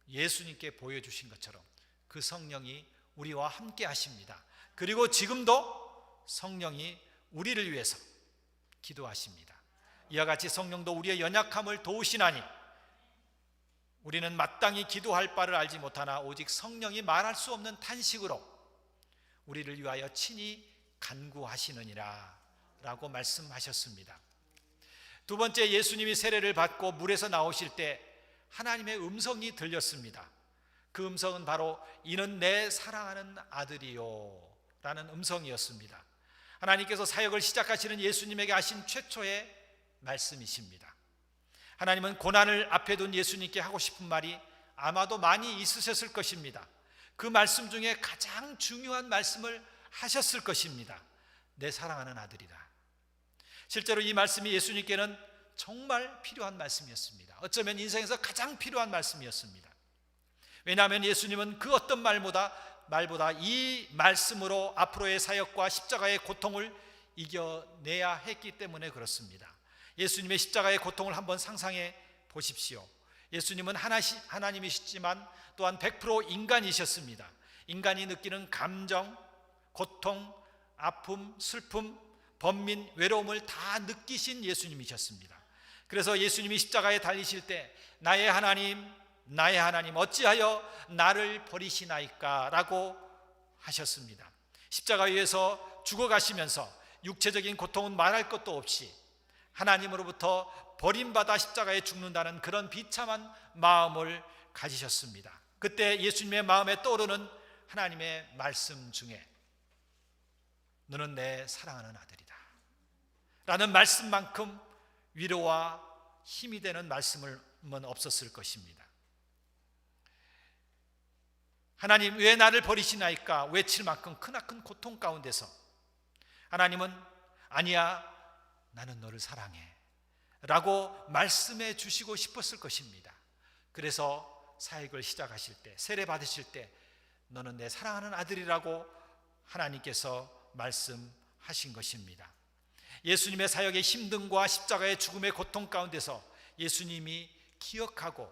[SPEAKER 4] 예수님께 보여주신 것처럼 그 성령이 우리와 함께 하십니다. 그리고 지금도 성령이 우리를 위해서 기도하십니다. 이와 같이 성령도 우리의 연약함을 도우시나니 우리는 마땅히 기도할 바를 알지 못하나 오직 성령이 말할 수 없는 탄식으로 우리를 위하여 친히 간구하시느니라 라고 말씀하셨습니다. 두 번째, 예수님이 세례를 받고 물에서 나오실 때 하나님의 음성이 들렸습니다. 그 음성은 바로 이는 내 사랑하는 아들이요 라는 음성이었습니다. 하나님께서 사역을 시작하시는 예수님에게 하신 최초의 말씀이십니다. 하나님은 고난을 앞에 둔 예수님께 하고 싶은 말이 아마도 많이 있으셨을 것입니다. 그 말씀 중에 가장 중요한 말씀을 하셨을 것입니다. 내 사랑하는 아들이다. 실제로 이 말씀이 예수님께는 정말 필요한 말씀이었습니다. 어쩌면 인생에서 가장 필요한 말씀이었습니다. 왜냐하면 예수님은 그 어떤 말보다 이 말씀으로 앞으로의 사역과 십자가의 고통을 이겨내야 했기 때문에 그렇습니다. 예수님의 십자가의 고통을 한번 상상해 보십시오. 예수님은 하나님이시지만 또한 100% 인간이셨습니다. 인간이 느끼는 감정, 고통, 아픔, 슬픔, 번민, 외로움을 다 느끼신 예수님이셨습니다. 그래서 예수님이 십자가에 달리실 때 나의 하나님 어찌하여 나를 버리시나이까 라고 하셨습니다. 십자가 위에서 죽어가시면서 육체적인 고통은 말할 것도 없이 하나님으로부터 버림받아 십자가에 죽는다는 그런 비참한 마음을 가지셨습니다. 그때 예수님의 마음에 떠오르는 하나님의 말씀 중에 너는 내 사랑하는 아들이다 라는 말씀만큼 위로와 힘이 되는 말씀은 없었을 것입니다. 하나님 왜 나를 버리시나이까 외칠 만큼 크나큰 고통 가운데서 하나님은 아니야, 나는 너를 사랑해 라고 말씀해 주시고 싶었을 것입니다. 그래서 사역을 시작하실 때, 세례 받으실 때 너는 내 사랑하는 아들이라고 하나님께서 말씀하신 것입니다. 예수님의 사역의 힘듦과 십자가의 죽음의 고통 가운데서 예수님이 기억하고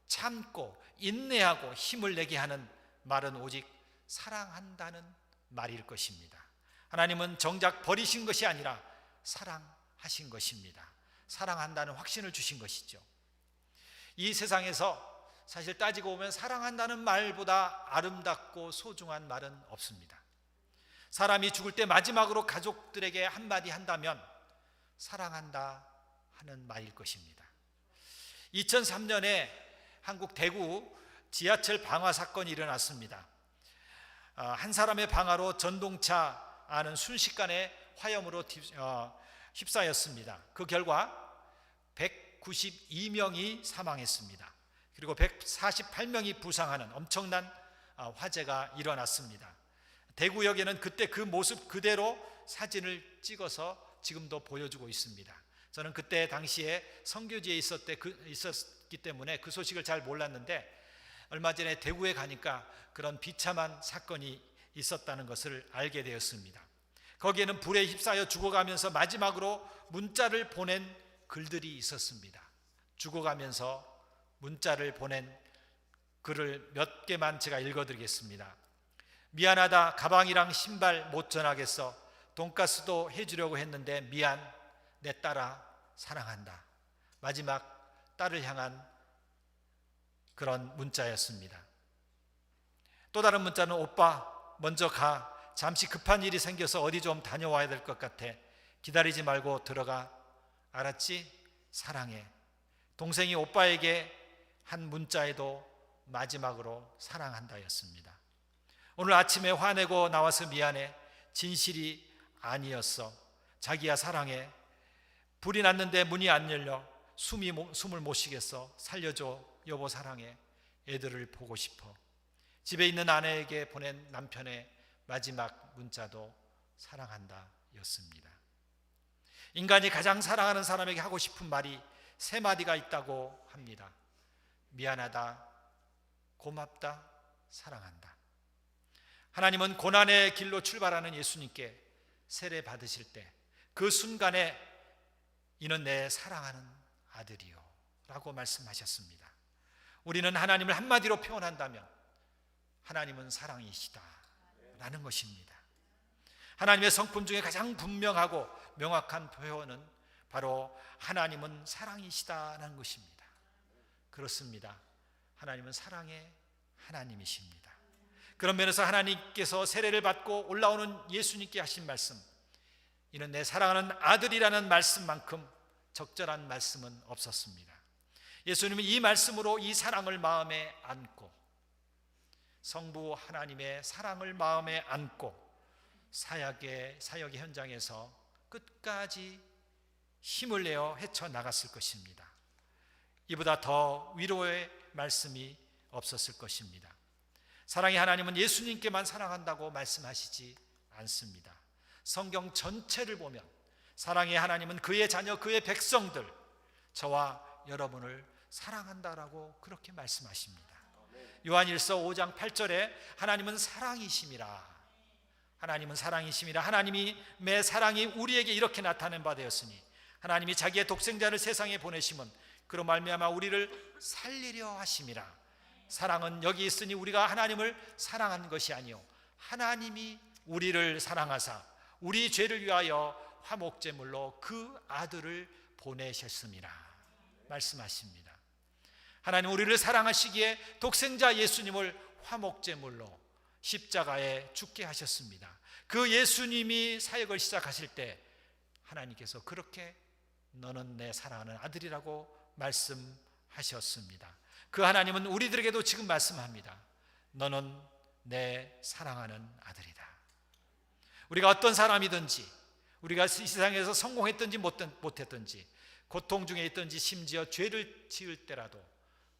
[SPEAKER 4] 참고 인내하고 힘을 내게 하는 말은 오직 사랑한다는 말일 것입니다. 하나님은 정작 버리신 것이 아니라 사랑하신 것입니다. 사랑한다는 확신을 주신 것이죠. 이 세상에서 사실 따지고 보면 사랑한다는 말보다 아름답고 소중한 말은 없습니다. 사람이 죽을 때 마지막으로 가족들에게 한마디 한다면 사랑한다 하는 말일 것입니다. 2003년에 한국 대구 지하철 방화 사건이 일어났습니다. 한 사람의 방화로 전동차 안은 순식간에 화염으로 휩싸였습니다. 그 결과 192명이 사망했습니다. 그리고 148명이 부상하는 엄청난 화재가 일어났습니다. 대구역에는 그때 그 모습 그대로 사진을 찍어서 지금도 보여주고 있습니다. 저는 그때 당시에 선교지에 있었기 때문에 그 소식을 잘 몰랐는데 얼마 전에 대구에 가니까 그런 비참한 사건이 있었다는 것을 알게 되었습니다. 거기에는 불에 휩싸여 죽어가면서 마지막으로 문자를 보낸 글들이 있었습니다. 죽어가면서 문자를 보낸 글을 몇 개만 제가 읽어드리겠습니다. 미안하다, 가방이랑 신발 못 전하겠어. 돈가스도 해주려고 했는데 미안, 내 딸아 사랑한다. 마지막 딸을 향한 그런 문자였습니다. 또 다른 문자는 오빠 먼저 가. 잠시 급한 일이 생겨서 어디 좀 다녀와야 될 것 같아. 기다리지 말고 들어가. 알았지? 사랑해. 동생이 오빠에게 한 문자에도 마지막으로 사랑한다였습니다. 오늘 아침에 화내고 나와서 미안해. 진실이 아니었어. 자기야 사랑해. 불이 났는데 문이 안 열려. 숨을 못 쉬겠어. 살려줘. 여보 사랑해. 애들을 보고 싶어. 집에 있는 아내에게 보낸 남편의 마지막 문자도 사랑한다 였습니다. 인간이 가장 사랑하는 사람에게 하고 싶은 말이 세 마디가 있다고 합니다. 미안하다, 고맙다, 사랑한다. 하나님은 고난의 길로 출발하는 예수님께 세례 받으실 때 그 순간에 이는 내 사랑하는 아들이요 라고 말씀하셨습니다. 우리는 하나님을 한마디로 표현한다면 하나님은 사랑이시다 라는 것입니다. 하나님의 성품 중에 가장 분명하고 명확한 표현은 바로 하나님은 사랑이시다라는 것입니다. 그렇습니다. 하나님은 사랑의 하나님이십니다. 그런 면에서 하나님께서 세례를 받고 올라오는 예수님께 하신 말씀, 이는 내 사랑하는 아들이라는 말씀만큼 적절한 말씀은 없었습니다. 예수님은 이 말씀으로 이 사랑을 마음에 안고 성부 하나님의 사랑을 마음에 안고 사역의 현장에서 끝까지 힘을 내어 헤쳐나갔을 것입니다. 이보다 더 위로의 말씀이 없었을 것입니다. 사랑의 하나님은 예수님께만 사랑한다고 말씀하시지 않습니다. 성경 전체를 보면 사랑의 하나님은 그의 자녀, 그의 백성들, 저와 여러분을 사랑한다라고 그렇게 말씀하십니다. 요한일서 5장 8절에 하나님은 사랑이심이라. 하나님은 사랑이심이라. 하나님의 사랑이 우리에게 이렇게 나타낸 바 되었으니 하나님이 자기의 독생자를 세상에 보내심은 그로 말미암아 우리를 살리려 하심이라. 사랑은 여기 있으니 우리가 하나님을 사랑한 것이 아니요 하나님이 우리를 사랑하사 우리 죄를 위하여 화목제물로 그 아들을 보내셨습니다 말씀하십니다. 하나님 우리를 사랑하시기에 독생자 예수님을 화목제물로 십자가에 죽게 하셨습니다. 그 예수님이 사역을 시작하실 때 하나님께서 그렇게 너는 내 사랑하는 아들이라고 말씀하셨습니다. 그 하나님은 우리들에게도 지금 말씀합니다. 너는 내 사랑하는 아들이다. 우리가 어떤 사람이든지, 우리가 이 세상에서 성공했든지 못했든지, 고통 중에 있든지 심지어 죄를 지을 때라도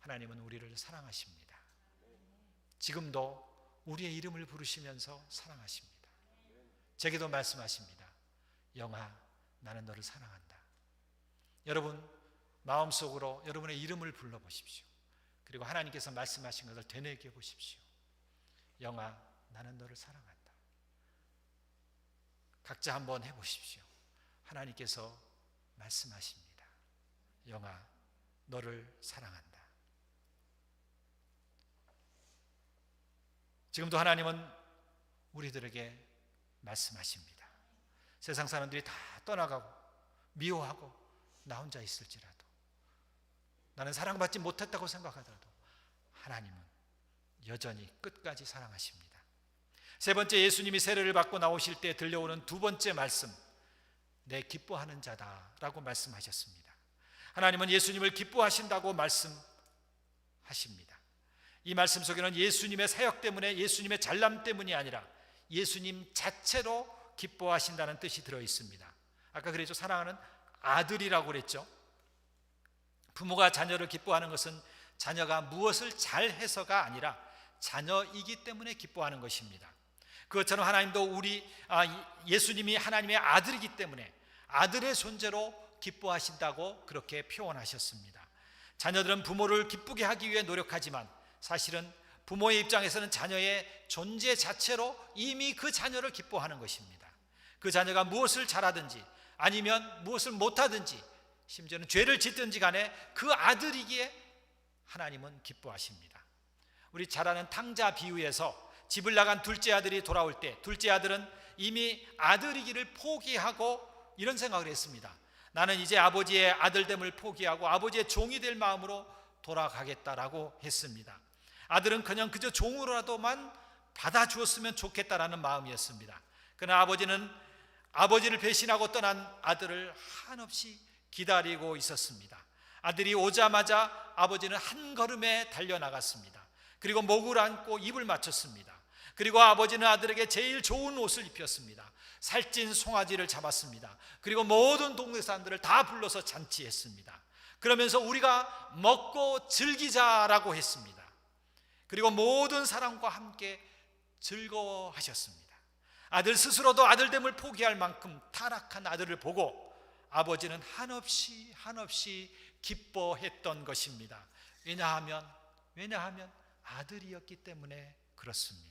[SPEAKER 4] 하나님은 우리를 사랑하십니다. 지금도 우리의 이름을 부르시면서 사랑하십니다. 제게도 말씀하십니다. 영아, 나는 너를 사랑한다. 여러분 마음속으로 여러분의 이름을 불러보십시오. 그리고 하나님께서 말씀하신 것을 되뇌게 보십시오. 영아, 나는 너를 사랑한다. 각자 한번 해보십시오. 하나님께서 말씀하십니다. 영아, 너를 사랑한다. 지금도 하나님은 우리들에게 말씀하십니다. 세상 사람들이 다 떠나가고 미워하고 나 혼자 있을지라도, 나는 사랑받지 못했다고 생각하더라도 하나님은 여전히 끝까지 사랑하십니다. 세 번째, 예수님이 세례를 받고 나오실 때 들려오는 두 번째 말씀, 내 기뻐하는 자다라고 말씀하셨습니다. 하나님은 예수님을 기뻐하신다고 말씀하십니다. 이 말씀 속에는 예수님의 사역 때문에, 예수님의 잘남 때문이 아니라 예수님 자체로 기뻐하신다는 뜻이 들어 있습니다. 아까 그랬죠. 사랑하는 아들이라고 그랬죠. 부모가 자녀를 기뻐하는 것은 자녀가 무엇을 잘해서가 아니라 자녀이기 때문에 기뻐하는 것입니다. 그것처럼 하나님도 예수님이 하나님의 아들이기 때문에 아들의 존재로 기뻐하신다고 그렇게 표현하셨습니다. 자녀들은 부모를 기쁘게 하기 위해 노력하지만 사실은 부모의 입장에서는 자녀의 존재 자체로 이미 그 자녀를 기뻐하는 것입니다. 그 자녀가 무엇을 잘하든지 아니면 무엇을 못하든지 심지어는 죄를 짓든지 간에 그 아들이기에 하나님은 기뻐하십니다. 우리 잘 아는 탕자 비유에서 집을 나간 둘째 아들이 돌아올 때 둘째 아들은 이미 아들이기를 포기하고 이런 생각을 했습니다. 나는 이제 아버지의 아들됨을 포기하고 아버지의 종이 될 마음으로 돌아가겠다라고 했습니다. 아들은 그냥 그저 종으로라도만 받아주었으면 좋겠다라는 마음이었습니다. 그러나 아버지는 아버지를 배신하고 떠난 아들을 한없이 기다리고 있었습니다. 아들이 오자마자 아버지는 한 걸음에 달려나갔습니다. 그리고 목을 안고 입을 맞췄습니다. 그리고 아버지는 아들에게 제일 좋은 옷을 입혔습니다. 살찐 송아지를 잡았습니다. 그리고 모든 동네 사람들을 다 불러서 잔치했습니다. 그러면서 우리가 먹고 즐기자라고 했습니다. 그리고 모든 사람과 함께 즐거워하셨습니다. 아들 스스로도 아들됨을 포기할 만큼 타락한 아들을 보고 아버지는 한없이 기뻐했던 것입니다. 왜냐하면 아들이었기 때문에 그렇습니다.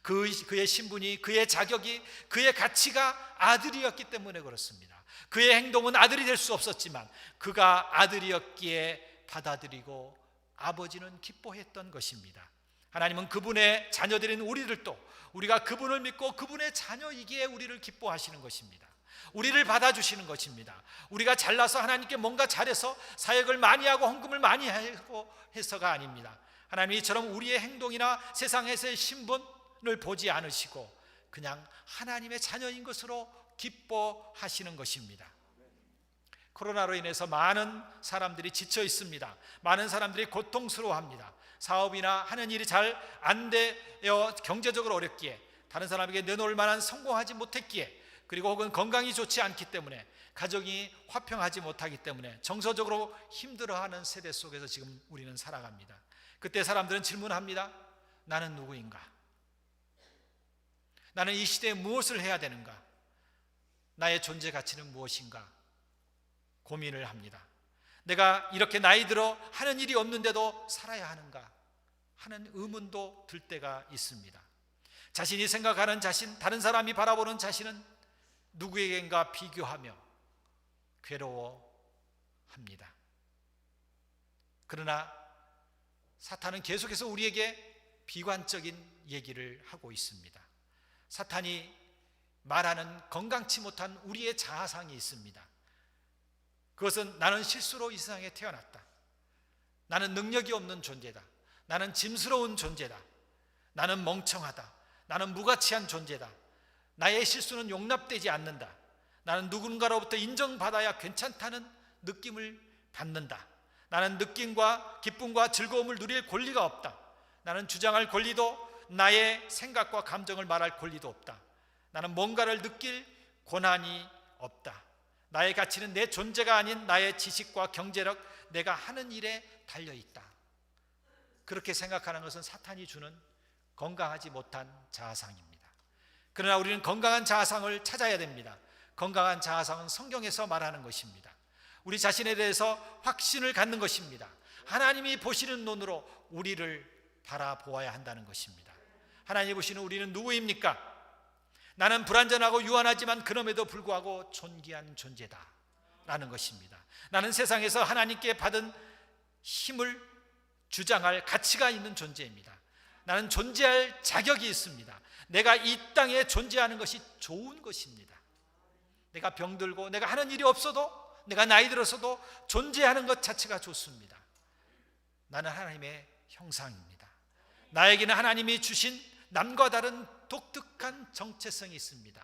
[SPEAKER 4] 그의 신분이, 그의 자격이, 그의 가치가 아들이었기 때문에 그렇습니다. 그의 행동은 아들이 될 수 없었지만 그가 아들이었기에 받아들이고 아버지는 기뻐했던 것입니다. 하나님은 그분의 자녀들인 우리들도 우리가 그분을 믿고 그분의 자녀이기에 우리를 기뻐하시는 것입니다. 우리를 받아주시는 것입니다. 우리가 잘나서 하나님께 뭔가 잘해서 사역을 많이 하고 헌금을 많이 하고 해서가 아닙니다. 하나님이 이처럼 우리의 행동이나 세상에서의 신분을 보지 않으시고 그냥 하나님의 자녀인 것으로 기뻐하시는 것입니다. 코로나로 인해서 많은 사람들이 지쳐 있습니다. 많은 사람들이 고통스러워합니다. 사업이나 하는 일이 잘 안 되어 경제적으로 어렵기에, 다른 사람에게 내놓을 만한 성공하지 못했기에, 그리고 혹은 건강이 좋지 않기 때문에, 가정이 화평하지 못하기 때문에 정서적으로 힘들어하는 세대 속에서 지금 우리는 살아갑니다. 그때 사람들은 질문합니다. 나는 누구인가? 나는 이 시대에 무엇을 해야 되는가? 나의 존재 가치는 무엇인가? 고민을 합니다. 내가 이렇게 나이 들어 하는 일이 없는데도 살아야 하는가 하는 의문도 들 때가 있습니다. 자신이 생각하는 자신, 다른 사람이 바라보는 자신은 누구에겐가 비교하며 괴로워합니다. 그러나 사탄은 계속해서 우리에게 비관적인 얘기를 하고 있습니다. 사탄이 말하는 건강치 못한 우리의 자아상이 있습니다. 그것은 나는 실수로 이 세상에 태어났다. 나는 능력이 없는 존재다. 나는 짐스러운 존재다. 나는 멍청하다. 나는 무가치한 존재다. 나의 실수는 용납되지 않는다. 나는 누군가로부터 인정받아야 괜찮다는 느낌을 받는다. 나는 느낌과 기쁨과 즐거움을 누릴 권리가 없다. 나는 주장할 권리도 나의 생각과 감정을 말할 권리도 없다. 나는 뭔가를 느낄 권한이 없다. 나의 가치는 내 존재가 아닌 나의 지식과 경제력, 내가 하는 일에 달려있다. 그렇게 생각하는 것은 사탄이 주는 건강하지 못한 자아상입니다. 그러나 우리는 건강한 자아상을 찾아야 됩니다. 건강한 자아상은 성경에서 말하는 것입니다. 우리 자신에 대해서 확신을 갖는 것입니다. 하나님이 보시는 눈으로 우리를 바라보아야 한다는 것입니다. 하나님이 보시는 우리는 누구입니까? 나는 불완전하고 유한하지만 그럼에도 불구하고 존귀한 존재다 라는 것입니다. 나는 세상에서 하나님께 받은 힘을 주장할 가치가 있는 존재입니다. 나는 존재할 자격이 있습니다. 내가 이 땅에 존재하는 것이 좋은 것입니다. 내가 병들고 내가 하는 일이 없어도, 내가 나이 들어서도 존재하는 것 자체가 좋습니다. 나는 하나님의 형상입니다. 나에게는 하나님이 주신 남과 다른 독특한 정체성이 있습니다.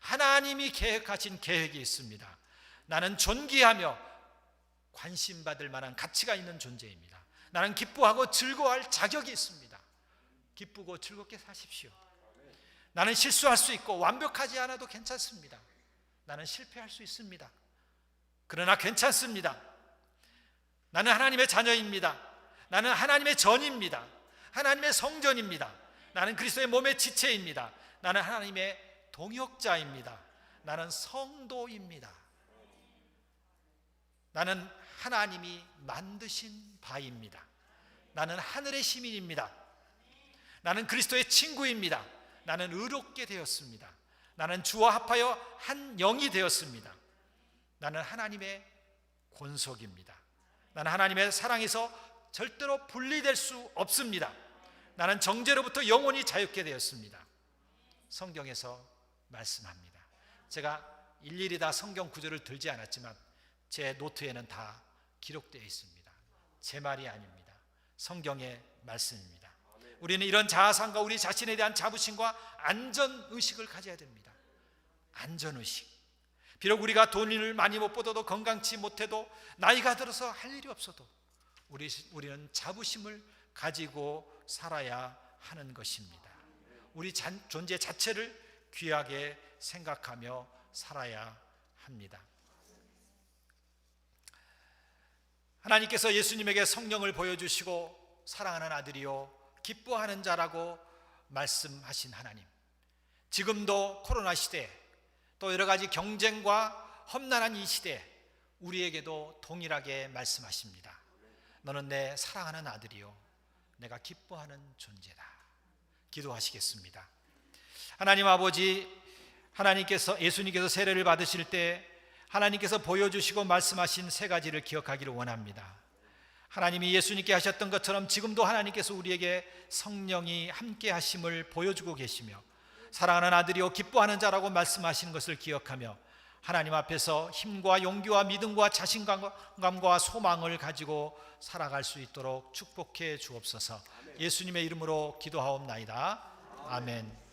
[SPEAKER 4] 하나님이 계획하신 계획이 있습니다. 나는 존귀하며 관심받을 만한 가치가 있는 존재입니다. 나는 기뻐하고 즐거워할 자격이 있습니다. 기쁘고 즐겁게 사십시오. 나는 실수할 수 있고 완벽하지 않아도 괜찮습니다. 나는 실패할 수 있습니다. 그러나 괜찮습니다. 나는 하나님의 자녀입니다. 나는 하나님의 전입니다. 하나님의 성전입니다. 나는 그리스도의 몸의 지체입니다. 나는 하나님의 동역자입니다. 나는 성도입니다. 나는 하나님이 만드신 바입니다. 나는 하늘의 시민입니다. 나는 그리스도의 친구입니다. 나는 의롭게 되었습니다. 나는 주와 합하여 한 영이 되었습니다. 나는 하나님의 권속입니다. 나는 하나님의 사랑에서 절대로 분리될 수 없습니다. 나는 정죄로부터 영원히 자유케 되었습니다. 성경에서 말씀합니다. 제가 일일이 다 성경 구절을 들지 않았지만 제 노트에는 다 기록되어 있습니다. 제 말이 아닙니다. 성경의 말씀입니다. 우리는 이런 자아상과 우리 자신에 대한 자부심과 안전의식을 가져야 됩니다. 안전의식. 비록 우리가 돈을 많이 못 벌어도 건강치 못해도 나이가 들어서 할 일이 없어도 우리는 자부심을 가지고 살아야 하는 것입니다. 우리 존재 자체를 귀하게 생각하며 살아야 합니다. 하나님께서 예수님에게 성령을 보여주시고 사랑하는 아들이요 기뻐하는 자라고 말씀하신 하나님, 지금도 코로나 시대 또 여러 가지 경쟁과 험난한 이 시대 우리에게도 동일하게 말씀하십니다. 너는 내 사랑하는 아들이요 내가 기뻐하는 존재다. 기도하시겠습니다. 하나님 아버지, 예수님께서 세례를 받으실 때 하나님께서 보여주시고 말씀하신 세 가지를 기억하기를 원합니다. 하나님이 예수님께 하셨던 것처럼 지금도 하나님께서 우리에게 성령이 함께 하심을 보여주고 계시며 사랑하는 아들이요 기뻐하는 자라고 말씀하신 것을 기억하며 하나님 앞에서 힘과 용기와 믿음과 자신감과 소망을 가지고 살아갈 수 있도록 축복해 주옵소서. 예수님의 이름으로 기도하옵나이다. 아멘.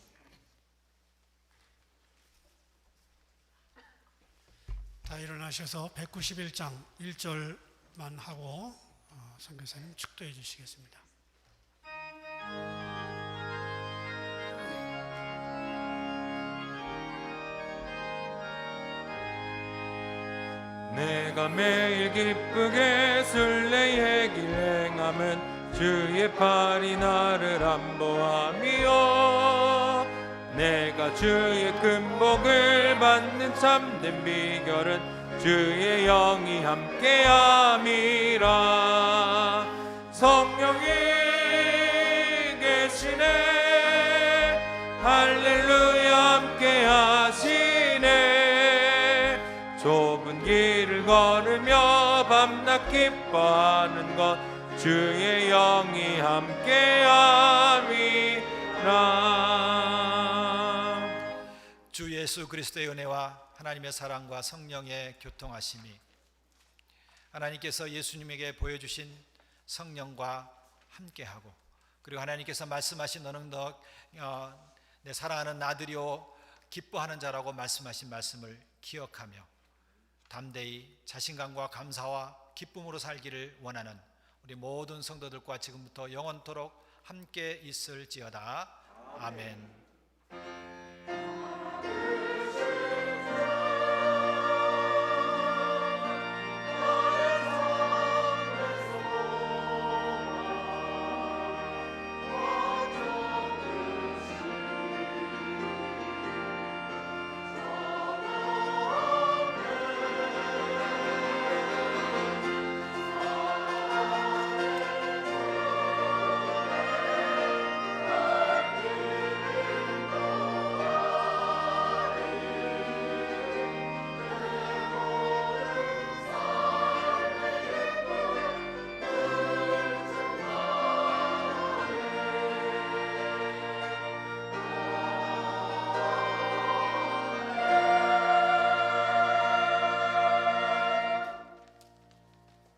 [SPEAKER 3] 다 일어나셔서 191장 1절만 하고 선교사님 축도해 주시겠습니다.
[SPEAKER 1] 내가 매일 기쁘게 순례의 길 행함은 주의 팔이 나를 안보함이요 내가 주의 큰 복을 받는 참된 비결은 주의 영이 함께함이라. 성령이 계시네 할렐루야 함께하시네. 좁은 길을 걸으며 밤낮 기뻐하는 것 주의 영이 함께함이라.
[SPEAKER 4] 주 예수 그리스도의 은혜와 하나님의 사랑과 성령의 교통하심이 하나님께서 예수님에게 보여주신 성령과 함께하고 그리고 하나님께서 말씀하신 너는 내 사랑하는 아들이요 기뻐하는 자라고 말씀하신 말씀을 기억하며 담대히 자신감과 감사와 기쁨으로 살기를 원하는 우리 모든 성도들과 지금부터 영원토록 함께 있을지어다. 아멘.